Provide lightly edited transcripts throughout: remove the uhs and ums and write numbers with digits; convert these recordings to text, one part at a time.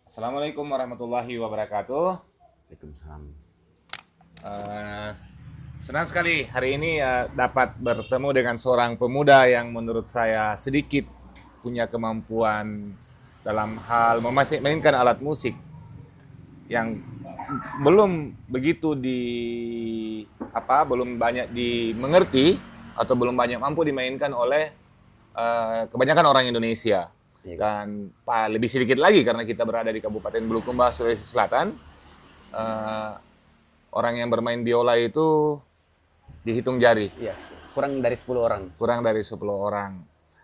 Assalamualaikum warahmatullahi wabarakatuh. Waalaikumsalam. Eh, Senang sekali hari ini dapat bertemu dengan seorang pemuda yang menurut saya sedikit punya kemampuan dalam hal memainkan alat musik yang belum begitu belum banyak dimengerti atau belum banyak mampu dimainkan oleh kebanyakan orang Indonesia. Iya, Kak. Dan lebih sedikit lagi karena kita berada di Kabupaten Bulukumba, Sulawesi Selatan. eh, Orang yang bermain biola itu dihitung jari, Iya, kurang dari 10 orang. kurang dari 10 orang.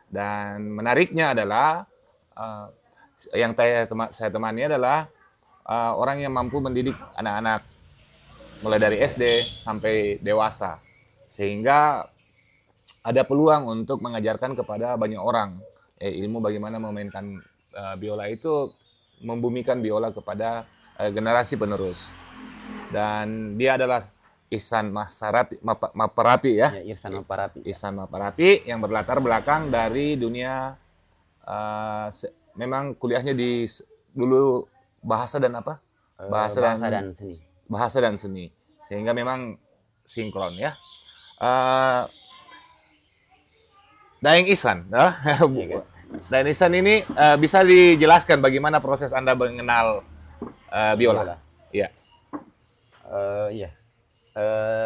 Dan menariknya adalah eh, yang saya temani adalah orang yang mampu mendidik anak-anak mulai dari SD sampai dewasa. Sehingga ada peluang untuk mengajarkan kepada banyak orang ilmu bagaimana memainkan biola itu, membumikan biola kepada generasi penerus. Dan dia adalah Maparapi ya. Ya, Irsan Maparapi. Ihsan Maparapi yang berlatar belakang dari dunia memang kuliahnya dulu bahasa dan apa? Bahasa dan seni. Bahasa dan seni. Sehingga memang sinkron ya. Uh, Daeng Ihsan, Iya, Kak. Daeng Ihsan ini bisa dijelaskan bagaimana proses Anda mengenal biola? Biola. Iya. Iya.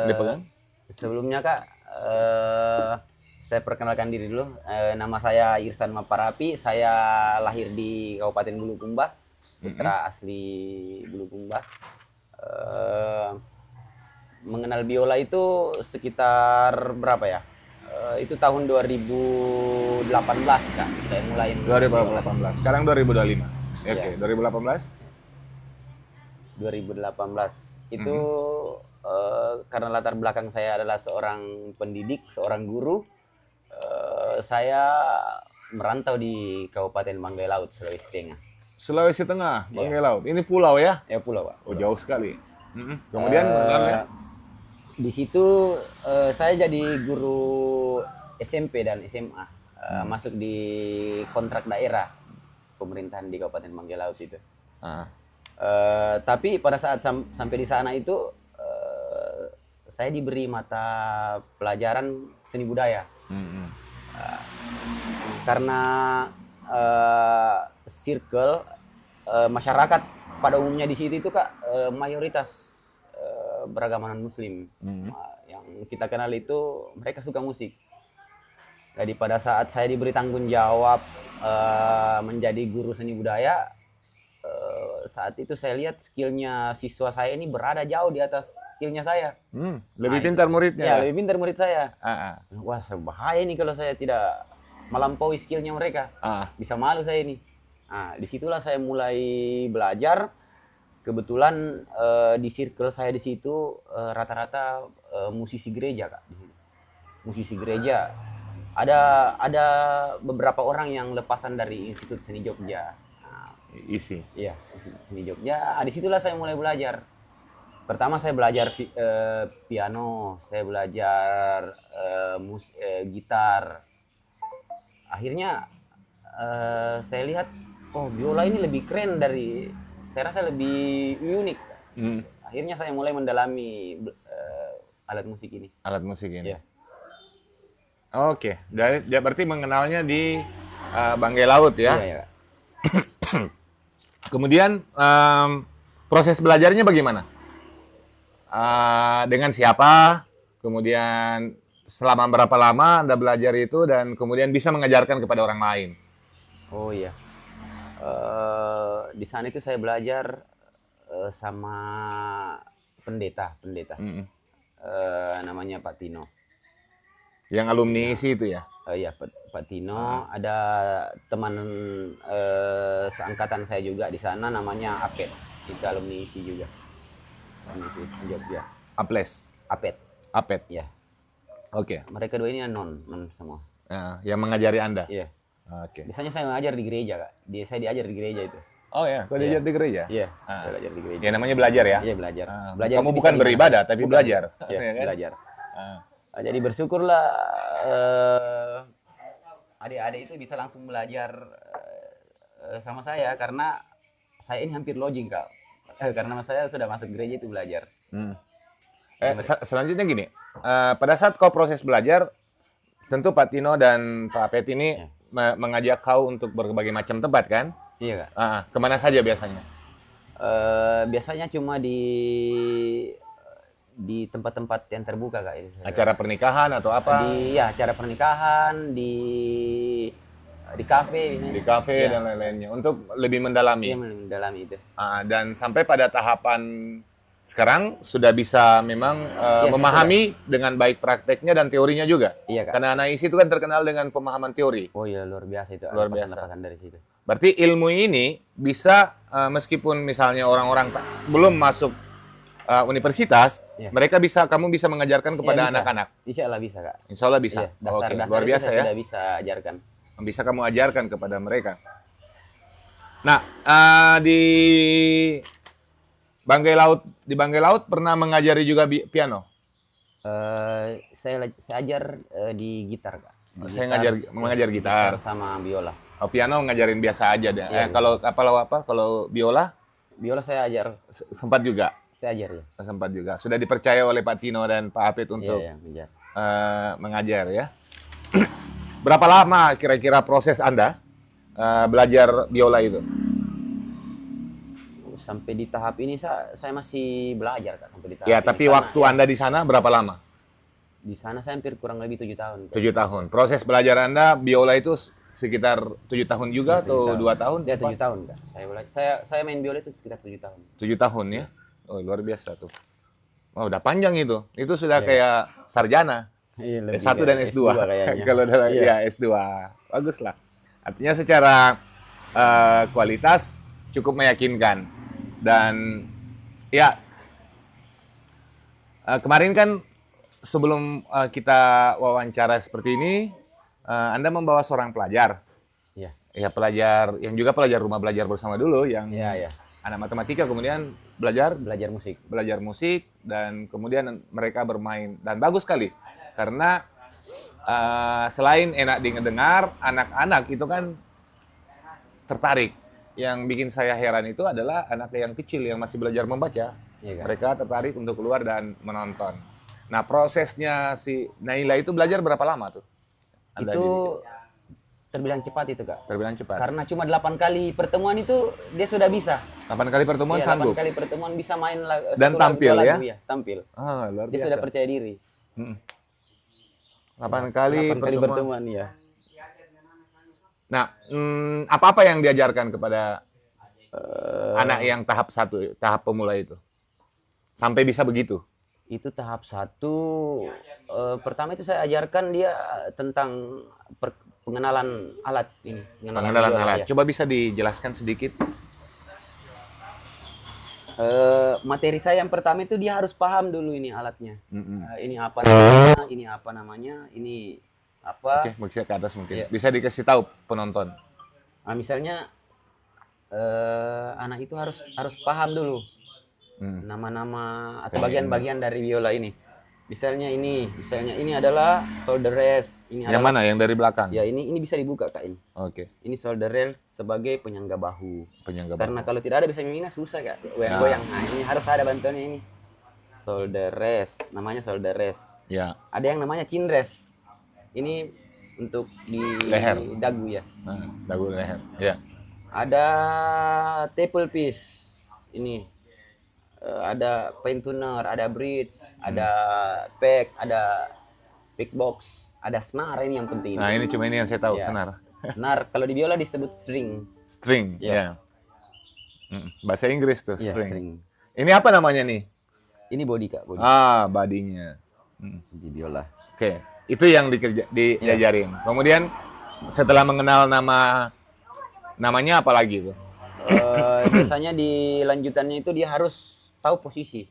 Dipegang? Sebelumnya, Kak, saya perkenalkan diri dulu. Nama saya Irsan Maparapi. Saya lahir di Kabupaten Bulukumba, putra asli Bulukumba. Mengenal biola itu sekitar berapa ya? Itu tahun 2018, Kak. Saya mulai mengenal biola. 2018. Sekarang 2025. Oke, Iya. 2018. 2018 itu karena latar belakang saya adalah seorang pendidik, seorang guru. Saya merantau di Kabupaten Banggai Laut, Sulawesi Tengah. Sulawesi Tengah, Banggai Iya. Laut. Ini pulau ya? Ya, pulau, Pak. Oh, jauh sekali. Kemudian mengenalnya? Di situ saya jadi guru SMP dan SMA, masuk di kontrak daerah pemerintahan di Kabupaten Banggai Laut itu. Ah. Tapi pada saat sampai di sana itu saya diberi mata pelajaran seni budaya karena circle masyarakat pada umumnya di situ itu, Kak, mayoritas beragama non Muslim. Yang kita kenal itu mereka suka musik. Jadi pada saat saya diberi tanggung jawab menjadi guru seni budaya, saat itu saya lihat skillnya siswa saya ini berada jauh di atas skillnya saya. Lebih Nah, pintar muridnya. Ya, lebih pintar murid saya. Ah, ah. Wah, bahaya nih kalau saya tidak melampaui skillnya mereka. Ah. Bisa malu saya ini. Nah, disitulah saya mulai belajar. Kebetulan di circle saya di situ rata-rata musisi gereja, Kak. Musisi gereja. Ada beberapa orang yang lepasan dari Institut Seni Jogja. Isi. Iya, seni Jogja. Disitulah saya mulai belajar. Pertama saya belajar piano, saya belajar gitar. Akhirnya saya lihat, oh, biola ini lebih keren dari, saya rasa lebih unik. Akhirnya saya mulai mendalami alat musik ini. Alat musik ini. Iya. Oke, dia berarti mengenalnya di Banggai Laut ya. Iya, iya. Kemudian proses belajarnya bagaimana? Dengan siapa? Kemudian selama berapa lama Anda belajar itu dan kemudian bisa mengajarkan kepada orang lain? Oh iya. Di sana itu saya belajar sama pendeta. Namanya Pak Tino. Yang alumni isi itu ya? Iya, Pak Tino. Ada teman seangkatan saya juga di sana namanya Apet. Itu alumni isi juga. Alumni isi Jogja. Aples. Apet. Ya. Oke. Mereka dua ini non semua. Yang mengajari Anda? Iya. Oke. Biasanya saya mengajar di gereja, Kak. Saya diajar di gereja itu. Oh ya, kau diajar di gereja? Iya, saya belajar di gereja. Ya namanya belajar ya? Iya, belajar. Kamu itu bukan bisa beribadah, tapi bukan. belajar. Iya, Ya kan? belajar. Jadi bersyukurlah adik-adik itu bisa langsung belajar sama saya karena saya ini hampir lodging Kak. Karena saya sudah masuk gereja itu belajar. Hmm. Selanjutnya gini, pada saat kau proses belajar, tentu Pak Tino dan Pak Apet ini Ya. mengajak kau untuk berbagai macam tempat kan? Iya Kak. Kemana saja biasanya? Biasanya cuma di tempat-tempat yang terbuka Kak. Acara pernikahan atau apa? Ya acara pernikahan, di kafe Di kafe Ya. dan lain-lainnya untuk lebih mendalami. Iya, mendalami itu. Dan sampai pada tahapan sekarang sudah bisa memang memahami dengan baik prakteknya dan teorinya juga. Iya Kak. Karena anak isi itu kan terkenal dengan pemahaman teori. Oh iya, luar biasa itu. Luar Ada biasa. pendapatan dari situ. Berarti ilmu ini bisa meskipun misalnya orang-orang belum masuk universitas, Iya. kamu bisa mengajarkan kepada bisa. anak-anak. Insya Allah bisa Kak. Insya Allah bisa. Iya, dasar-dasar luar itu biasa saya ya. sudah bisa ajarkan. Bisa kamu ajarkan kepada mereka. Nah, di Banggai Laut pernah mengajari juga piano. Saya ajar di gitar Kak. Saya mengajar gitar. Sama biola. Oh, piano ngajarin biasa aja deh. Iya, Kalau biola Biola saya ajar, sempat juga. saya ajar ya. Sempat juga. Sudah dipercaya oleh Pak Tino dan Pak Apit untuk Iya, mengajar. mengajar ya. Berapa lama kira-kira proses Anda belajar biola itu? Sampai di tahap ini saya masih belajar Kak, sampai di tahap Ya, ini. tapi Karena waktu Anda di sana berapa lama? di sana saya hampir kurang lebih 7 tahun. Kak. 7 tahun. Proses belajar Anda biola itu sekitar 7 tahun juga atau 7 2 tahun? Ya 7 tahun Kak. Saya belajar. Saya main biola itu sekitar 7 tahun. 7 tahun ya? Oh, luar biasa tuh. Oh, udah panjang itu. Itu sudah Iya. kayak sarjana. Iya, S1 dan S2. kayaknya. Kalau udah Iya. ya S2. Bagus lah. Artinya secara kualitas cukup meyakinkan. Dan ya kemarin kan sebelum kita wawancara seperti ini, Anda membawa seorang pelajar. Iya. Ya, pelajar yang juga pelajar rumah belajar bersama dulu yang Iya, iya. anak matematika, kemudian belajar Belajar musik. dan kemudian mereka bermain dan bagus sekali karena selain enak didengar, anak-anak itu kan tertarik. Yang bikin saya heran itu adalah anak yang kecil yang masih belajar membaca. Iya, Kak. Mereka tertarik untuk keluar dan menonton. Nah, prosesnya si Naila itu belajar berapa lama tuh? Anda Itu didik? terbilang cepat itu Kak. Terbilang cepat. Karena cuma 8 kali pertemuan itu dia sudah bisa. 8 kali pertemuan Iya, sanggup. 8 kali pertemuan bisa main Dan satu lagu, tampil, dua ya? lagu, tampil. Luar Dia biasa. sudah percaya diri. 8 kali 8 kali pertemuan. pertemuan ya. Nah, apa-apa yang diajarkan kepada anak yang tahap 1, tahap pemula itu? Sampai bisa begitu? Itu tahap 1. Pertama itu saya ajarkan dia tentang pengenalan alat ini. Pengenalan biola, alat. ya. Coba bisa dijelaskan sedikit? Materi saya yang pertama itu dia harus paham dulu ini alatnya. Ini apa namanya, ini apa. Oke, bisa ke atas mungkin. Iya. Bisa dikasih tahu penonton. Nah, misalnya anak itu harus paham dulu nama-nama atau bagian-bagian dari biola ini. Misalnya ini adalah shoulder rest, ini Yang adalah mana? Yang dari belakang? ya ini bisa dibuka Kak ini. Oke, Ini shoulder rest sebagai penyangga bahu. penyangga Karena bahu. kalau tidak ada bisa minus susah Kak. Goyang-goyang. Nah, ini harus ada bantuannya ini. Shoulder rest, namanya shoulder rest. Ya, Ada yang namanya chin rest. Ini untuk di Leher. dagu ya. nah, dagu leher. Ya, Ada staple piece. Ini ada paint tuner, ada bridge, ada pack, ada pick box, ada snare ini yang penting. nah ini cuma ini yang saya tahu, Ya. senar. Snare kalau di biola disebut string. String, ya. Ya. Bahasa Inggris tuh, Ya, string. string. Ini apa namanya nih? Ini body Kak, body Badinya. di biola. Oke, itu yang diajarin. Kemudian setelah mengenal namanya apa lagi tuh? Biasanya di lanjutannya itu dia harus tahu posisi.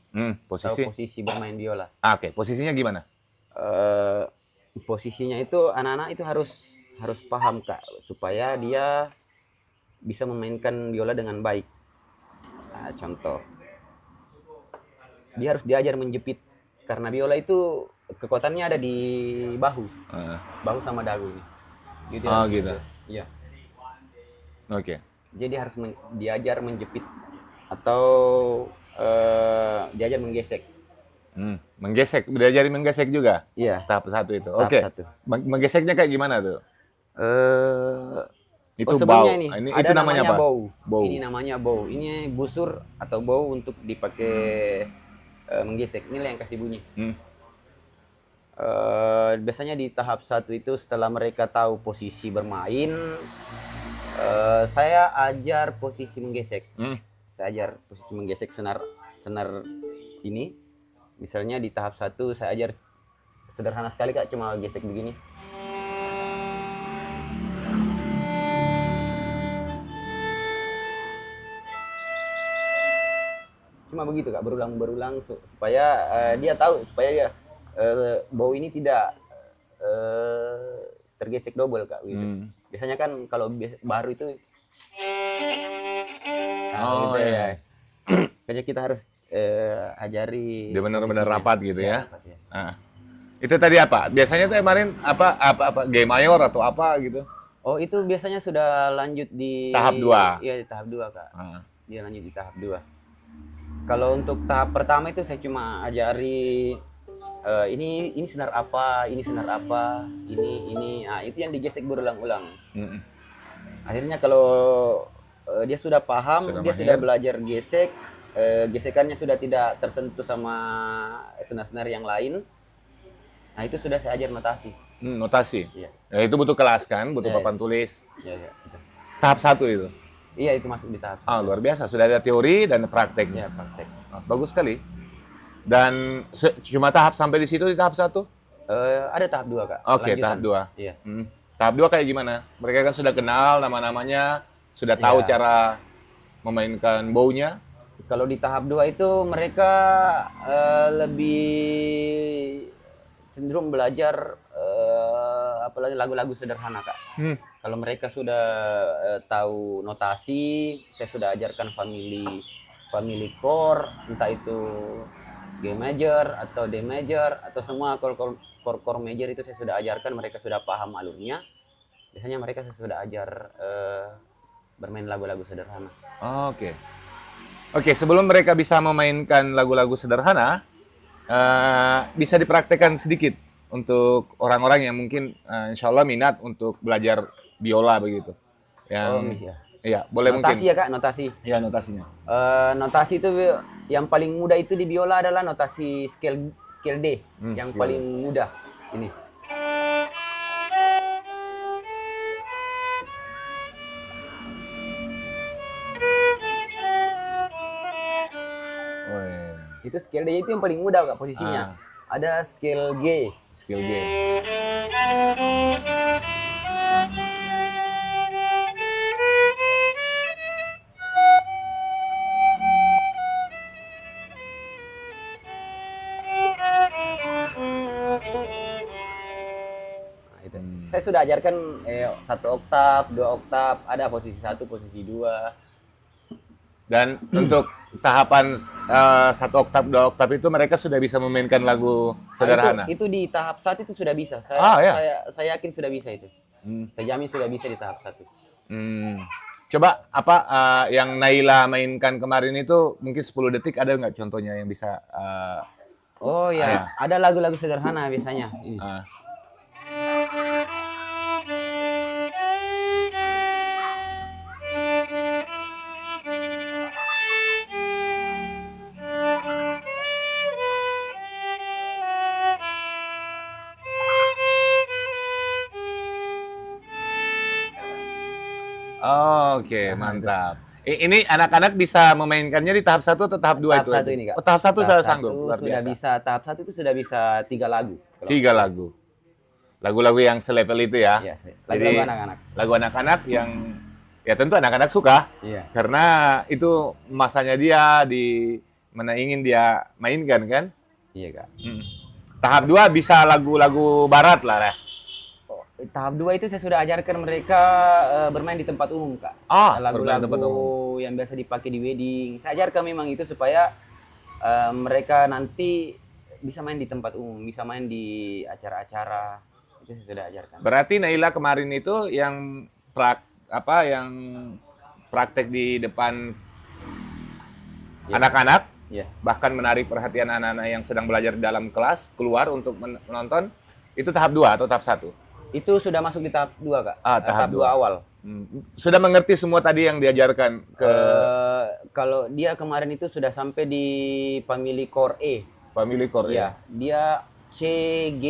Posisi. Tahu posisi bermain biola. Oke, posisinya gimana? Posisinya itu anak-anak itu harus paham Kak supaya dia bisa memainkan biola dengan baik. Nah, contoh, dia harus diajar menjepit karena biola itu kekuatannya ada di bahu sama dagu. Gitu. Oh, gitu. Iya. Oke. Jadi harus diajar menjepit atau diajar menggesek. Menggesek, diajari menggesek juga? Iya. Tahap 1 itu. Tahap Oke. 1. Menggeseknya kayak gimana tuh? Itu bau. Sebelumnya ini Itu ada namanya apa? bau. Bau. Ini namanya bau. Ini busur atau bau untuk dipakai menggesek. Inilah yang kasih bunyi. Biasanya di tahap 1 itu setelah mereka tahu posisi bermain, saya ajar posisi menggesek. Saya ajar posisi menggesek senar ini. Misalnya di tahap 1 saya ajar sederhana sekali Kak, cuma gesek begini. Cuma begitu Kak, berulang-berulang supaya dia tahu, supaya dia bau ini tidak tergesek double Kak gitu. Biasanya kan kalau baru itu gitu ya. Kayaknya kita harus ajari Dia benar-benar rapat gitu ya. Rapat, ya. Itu tadi apa? Biasanya tuh kemarin apa G mayor atau apa gitu? Oh, itu biasanya sudah lanjut di tahap 2. Iya, di tahap 2 Kak. Dia lanjut di tahap 2. Kalau untuk tahap pertama itu saya cuma ajari ini senar apa, ini senar apa, ini. Nah, itu yang digesek berulang-ulang. Akhirnya kalau dia sudah paham, dia sudah belajar gesek, gesekannya sudah tidak tersentuh sama senar-senar yang lain. Nah, itu sudah saya ajar notasi. Notasi? Iya. Ya, itu butuh kelas kan, butuh papan tulis. Iya. Tahap 1 itu? Iya, itu masuk di tahap 1. Luar biasa. Sudah ada teori dan prakteknya. Iya, praktek. Bagus sekali. Dan cuma tahap sampai di situ di tahap 1? Ada tahap 2 Kak. Oke, tahap 2. Iya. Tahap 2 kayak gimana? Mereka kan sudah kenal nama-namanya, sudah tahu cara memainkan baunya. Kalau di tahap 2 itu mereka lebih cenderung belajar apalagi lagu-lagu sederhana Kak. Kalau mereka sudah tahu notasi, saya sudah ajarkan family chord, entah itu G major atau D major atau semua chord major itu saya sudah ajarkan, mereka sudah paham alurnya. Biasanya mereka saya sudah ajar bermain lagu-lagu sederhana. Oke, sebelum mereka bisa memainkan lagu-lagu sederhana, bisa dipraktekkan sedikit untuk orang-orang yang mungkin insya Allah minat untuk belajar biola begitu. Iya, boleh notasi mungkin. Notasi ya Kak, notasi. Iya, notasinya. Notasi itu yang paling mudah itu di biola adalah notasi scale D, yang paling mudah ini. Itu scale D itu yang paling mudah Kak posisinya. Ada scale G. Scale G. Saya sudah ajarkan 1 oktav, 2 oktav, ada posisi 1, posisi 2. Dan untuk tahapan 1 oktav, 2 oktav itu mereka sudah bisa memainkan lagu sederhana. Itu di tahap 1 itu sudah bisa. Saya yakin sudah bisa itu. Saya jamin sudah bisa di tahap 1. Coba apa yang Naila mainkan kemarin itu mungkin 10 detik ada nggak contohnya yang bisa? Oh ya, ada lagu-lagu sederhana biasanya. Oke, mantap. Ini anak-anak bisa memainkannya di tahap 1 atau tahap 2 itu? Tahap 1 ini Kak. Tahap 1 sudah sanggup, luar sudah biasa. bisa, tahap 1 itu sudah bisa 3 lagu. 3 lagu. Lagu-lagu yang selevel itu ya. Iya, lagu-lagu anak-anak. Lagu anak-anak yang ya tentu anak-anak suka. Iya. Karena itu masanya dia di mana ingin dia mainkan kan? Iya, Kak. Tahap 2 bisa lagu-lagu barat lah. Tahap 2 itu saya sudah ajarkan mereka bermain di tempat umum, Kak. Lagu-lagu yang biasa dipakai di wedding. Saya ajarkan memang itu supaya mereka nanti bisa main di tempat umum, bisa main di acara-acara. Itu saya sudah ajarkan. Berarti Naila kemarin itu yang yang praktek di depan Ya. anak-anak, Ya. bahkan menarik perhatian anak-anak yang sedang belajar di dalam kelas keluar untuk menonton, itu tahap 2 atau tahap 1? Itu sudah masuk di tahap 2, Kak. Tahap Tahap 2 2. awal. Sudah mengerti semua tadi yang diajarkan ke Kalau dia kemarin itu sudah sampai di Family Core E. Family Core ya? Ya, dia C G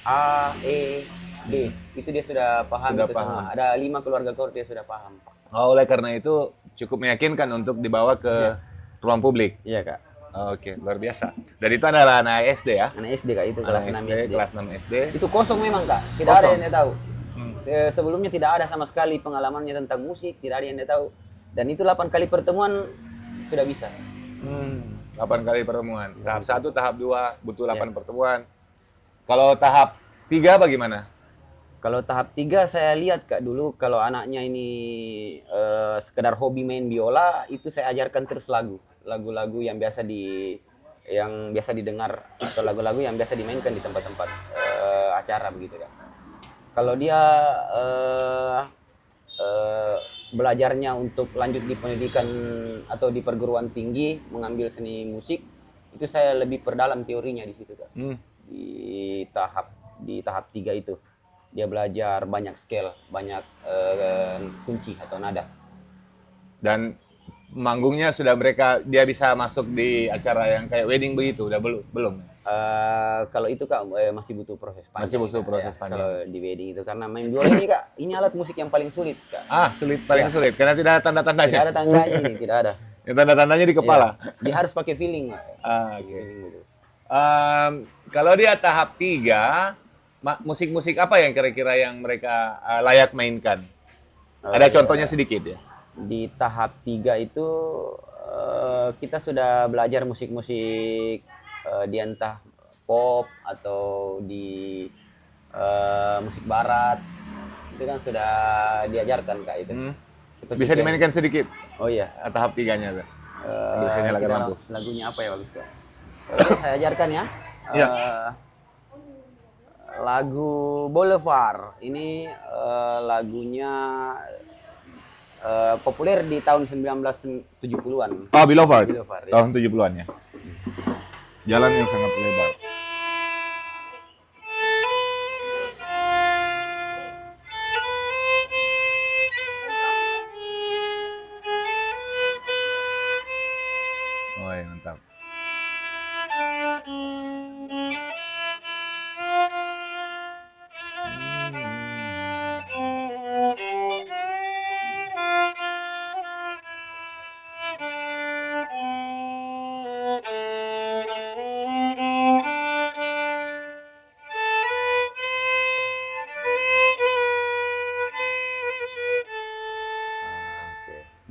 A E D. Itu dia sudah paham Sudah itu paham. semua. Ada 5 keluarga core dia sudah paham. Oleh karena itu cukup meyakinkan untuk dibawa ke ruang publik. Iya, Kak. Oke, luar biasa. Dan itu adalah anak SD ya? Anak SD, Kak, itu kelas Anak 6 SD, SD. kelas 6 SD. Itu kosong memang, Kak. Tidak ada Kosong. yang dia tahu. Sebelumnya tidak ada sama sekali pengalamannya tentang musik, tidak ada yang dia tahu. Dan itu 8 kali pertemuan sudah bisa. 8 kali pertemuan. Tahap 1, tahap 2 butuh 8 pertemuan. Kalau tahap 3 bagaimana? Kalau tahap 3 saya lihat, Kak, dulu kalau anaknya ini sekedar hobi main biola, itu saya ajarkan terus lagu-lagu yang biasa didengar atau lagu-lagu yang biasa dimainkan di tempat-tempat acara begitu, Kak. Kalau dia belajarnya untuk lanjut di pendidikan atau di perguruan tinggi mengambil seni musik, itu saya lebih perdalam teorinya di situ, Kak. Di tahap 3 itu dia belajar banyak scale, banyak kunci atau nada. Dan manggungnya sudah dia bisa masuk di acara yang kayak wedding begitu, udah belum? Kalau itu, Kak, masih butuh proses panjang. Masih butuh proses ya, panjang. Kalau di wedding itu karena main biola ini, Kak, ini alat musik yang paling sulit, Kak. Paling sulit karena tidak ada tanda-tandanya. Tidak ada tandanya ini, tidak ada. Yang tanda-tandanya di kepala. Ya, dia harus pakai feeling, Kak. Oke. Feeling gitu. Kalau dia tahap 3, musik-musik apa yang kira-kira yang mereka layak mainkan? Ada contohnya sedikit ya? Di tahap 3 itu kita sudah belajar musik-musik di entah pop atau di musik barat. Itu kan sudah diajarkan, Kak, itu. Seperti Bisa dimainkan sedikit Oh iya. tahap 3-nya tuh. Bisa nyalakan lampu. Lagunya apa ya, bagus, Kak? Saya ajarkan ya. Iya. Lagu Boulevard. Ini lagunya populer di tahun 1970-an. Oh, Boulevard. Boulevard, ya. Tahun 70-an ya. Jalan yang sangat lebar. Oh, ya, mantap.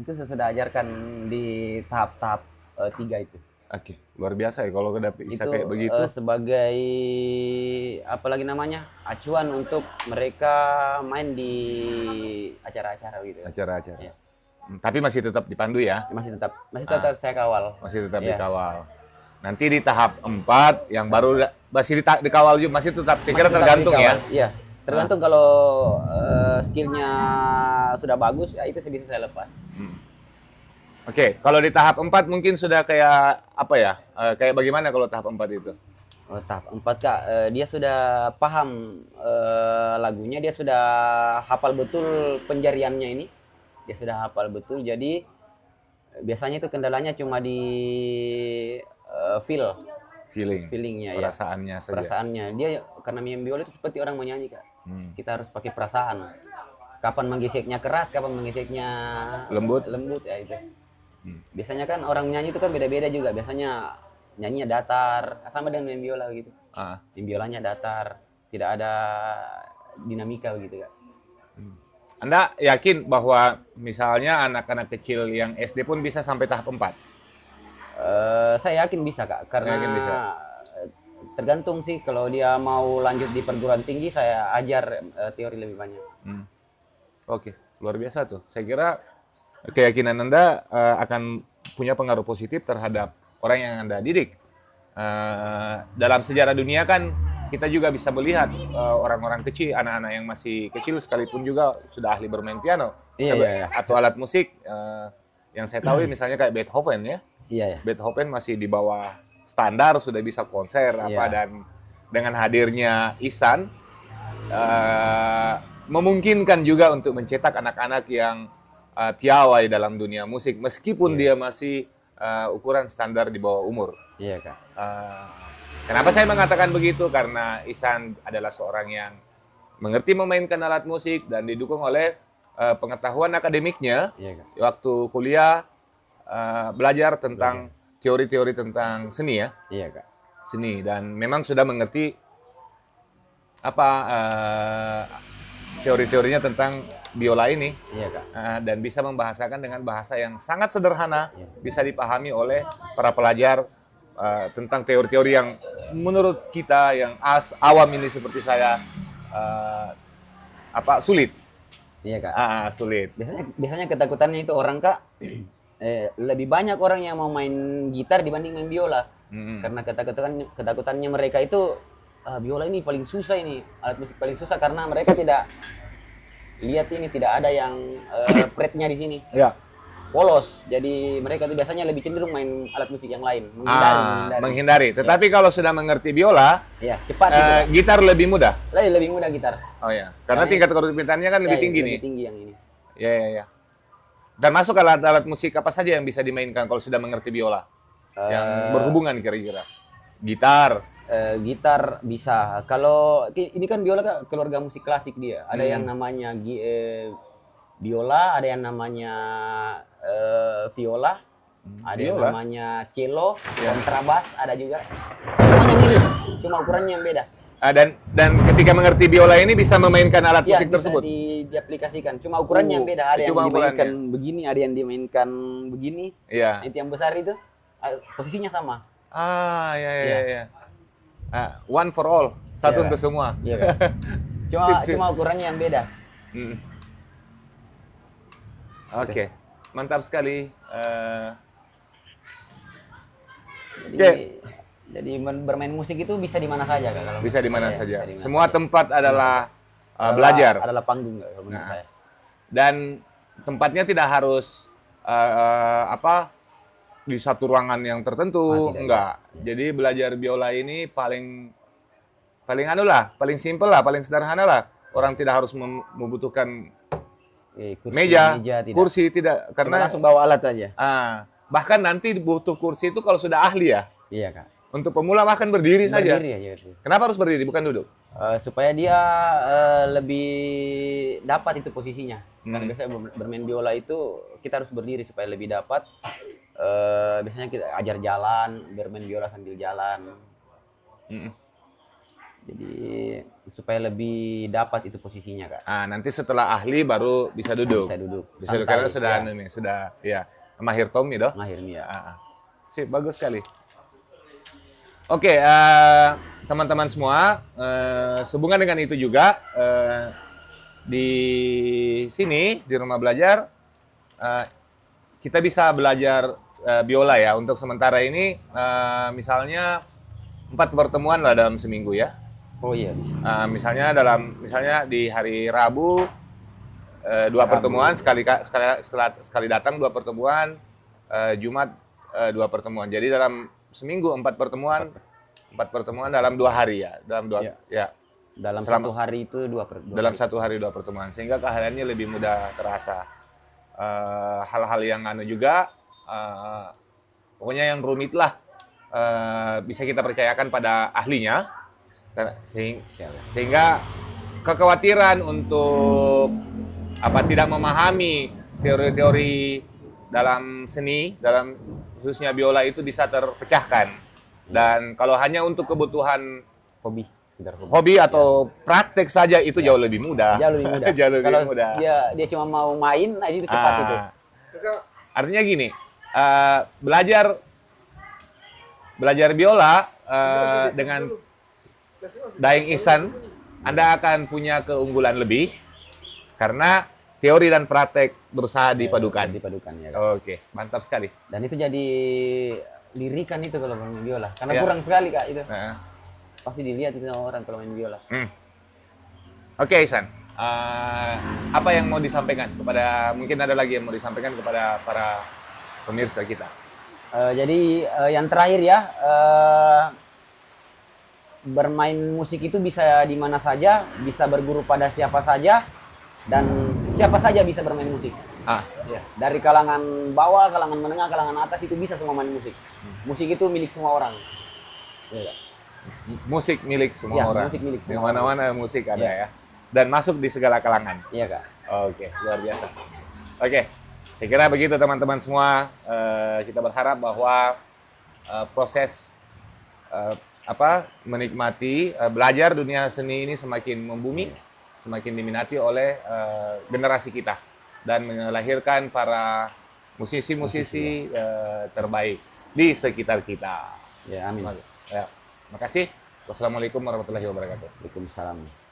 Itu saya sudah ajarkan di tahap-tahap 3 itu. Oke, luar biasa ya kalau udah bisa Itu kayak begitu. sebagai apalagi namanya acuan untuk mereka main di acara-acara gitu. Acara-acara. Ya. Tapi masih tetap dipandu ya? Masih tetap saya kawal. Masih tetap Iya. dikawal. Nanti di tahap 4 yang baru masih dikawal juga, masih tetap saya kira Masih tetap tergantung ya. dikawal. Iya, tergantung kalau skillnya sudah bagus, ya itu bisa saya lepas. Oke, kalau di tahap 4 mungkin sudah kayak apa ya? Kayak bagaimana kalau tahap 4 itu? Oh, tahap 4, Kak, dia sudah paham lagunya, dia sudah hafal betul penjariannya ini. Dia sudah hafal betul, jadi biasanya itu kendalanya cuma di feelingnya ya. Perasaannya saja. Perasaannya. Dia karena main biola itu seperti orang menyanyi, Kak. Kita harus pakai perasaan. Kapan menggeseknya keras, kapan menggeseknya Lembut. ya itu. Biasanya kan orang menyanyi itu kan beda-beda juga. Biasanya nyanyinya datar, sama dengan main biola gitu. Main biolanya datar, tidak ada dinamika begitu, Kak. Anda yakin bahwa misalnya anak-anak kecil yang SD pun bisa sampai tahap 4? Saya yakin bisa, Kak, karena Yakin bisa. tergantung sih. Kalau dia mau lanjut di perguruan tinggi, saya ajar teori lebih banyak. Oke, luar biasa tuh. Saya kira keyakinan Anda akan punya pengaruh positif terhadap orang yang Anda didik. Dalam sejarah dunia kan kita juga bisa melihat orang-orang kecil, anak-anak yang masih kecil sekalipun juga sudah ahli bermain piano. Iya. Atau alat musik yang saya tahu misalnya kayak Beethoven ya. Iya ya. Beethoven masih di bawah standar, sudah bisa konser apa, dan dengan hadirnya Ihsan memungkinkan juga untuk mencetak anak-anak yang piawai dalam dunia musik meskipun dia masih ukuran standar di bawah umur. Iya Kak. Kenapa saya mengatakan begitu? Karena Ihsan adalah seorang yang mengerti memainkan alat musik dan didukung oleh pengetahuan akademiknya. Iya Kak. Waktu kuliah belajar tentang teori-teori tentang seni ya. Iya Kak. Seni, dan memang sudah mengerti apa teori-teorinya tentang biola ini. Iya Kak. Dan bisa membahasakan dengan bahasa yang sangat sederhana, bisa dipahami oleh para pelajar tentang teori-teori yang menurut kita yang awam ini seperti saya sulit. Iya Kak. Sulit. Biasanya ketakutannya itu orang Kak, lebih banyak orang yang mau main gitar dibanding main biola. Karena ketakutannya mereka itu biola ini paling susah, ini alat musik paling susah, karena mereka tidak lihat ini, tidak ada yang fretnya di sini. Ya. Polos. Jadi mereka itu biasanya lebih cenderung main alat musik yang lain, menghindari. Tetapi kalau sudah mengerti biola, ya cepat gitu, gitar lebih mudah. lebih mudah gitar. Oh ya, karena tingkat kerumitannya kan lebih tinggi nih. Lebih tinggi yang ini. Ya. Dan masuk alat-alat musik apa saja yang bisa dimainkan kalau sudah mengerti biola? Yang berhubungan kira-kira. Gitar. Gitar bisa. Kalau ini kan biola Kak, keluarga musik klasik dia. Ada yang namanya biola, ada yang namanya viola, ada yang namanya cello, kontrabas, ada juga. Semuanya mirip, cuma ukurannya yang beda. Dan ketika mengerti biola ini bisa memainkan alat musik bisa tersebut. diaplikasikan. Cuma ukurannya yang beda. Ada yang dimainkan begini, ada yang dimainkan begini. Iya. Itu yang besar itu posisinya sama. Ya. One for all, satu untuk semua. Iya. Cuma ukurannya yang beda. Oke. Mantap sekali. Jadi bermain musik itu bisa di mana saja Kak, kalau bisa di mana saja. Di mana Semua saja. tempat adalah belajar. Adalah panggung Kak, kalau menurut saya. Dan tempatnya tidak harus di satu ruangan yang tertentu, enggak. Jadi belajar biola ini paling paling simpel lah, paling sederhana lah. Orang tidak harus membutuhkan meja, kursi, tidak, karena cuma langsung bawa alat aja. Bahkan nanti butuh kursi itu kalau sudah ahli ya. Iya Kak. Untuk pemula bahkan berdiri saja. Berdiri. Kenapa harus berdiri, bukan duduk? Supaya dia lebih dapat itu posisinya. Karena biasanya bermain biola itu kita harus berdiri supaya lebih dapat. Biasanya kita ajar jalan, bermain biola sambil jalan. Jadi supaya lebih dapat itu posisinya Kak. Nanti setelah ahli baru bisa duduk. Bisa duduk. Bisa duduk karena sudah mahir Tommy doh. Mahir ya. Sip, bagus sekali. Oke, teman-teman semua, sehubungan dengan itu juga di sini di rumah belajar kita bisa belajar biola ya. Untuk sementara ini misalnya 4 pertemuan lah dalam seminggu ya. Oh iya. Misalnya di hari Rabu 2 pertemuan, sekali datang 2 pertemuan, Jumat 2 pertemuan. Jadi dalam seminggu 4 pertemuan dalam 2 hari ya. Dalam satu hari itu 2 pertemuan, sehingga kehadirannya lebih mudah terasa. Hal-hal yang juga pokoknya yang rumit lah bisa kita percayakan pada ahlinya, sehingga kekhawatiran untuk tidak memahami teori-teori dalam seni, dalam khususnya biola itu bisa terpecahkan. Dan kalau hanya untuk kebutuhan hobi atau praktek saja itu jauh lebih mudah. Kalau dia cuma mau main aja itu cepat itu. Artinya gini, belajar biola dengan Daeng Ihsan, Anda akan punya keunggulan lebih karena teori dan praktek berusaha dipadukan. Ya. Oke, mantap sekali. Dan itu jadi lirikan itu kalau bermain biola, karena kurang sekali Kak itu. pasti dilihat itu sama orang kalau main biola. Oke, Ihsan. Apa yang mau disampaikan kepada, mungkin ada lagi yang mau disampaikan kepada para pemirsa kita? Jadi yang terakhir ya, bermain musik itu bisa di mana saja, bisa berguru pada siapa saja, dan siapa saja bisa bermain musik. Ya, dari kalangan bawah, kalangan menengah, kalangan atas itu bisa semua main musik. Musik itu milik semua orang. Ya. Musik milik semua Ya, orang. musik milik Di semua mana-mana musik ada Ya. ya. Dan masuk di segala kalangan. Iya kak. Oke, luar biasa. Oke, saya kira begitu teman-teman semua. Kita berharap bahwa proses menikmati belajar dunia seni ini semakin membumi, semakin diminati oleh generasi kita dan melahirkan para musisi-musisi terbaik di sekitar kita. Ya, amin. Ya, makasih. Wassalamualaikum warahmatullahi wabarakatuh. Waalaikumsalam.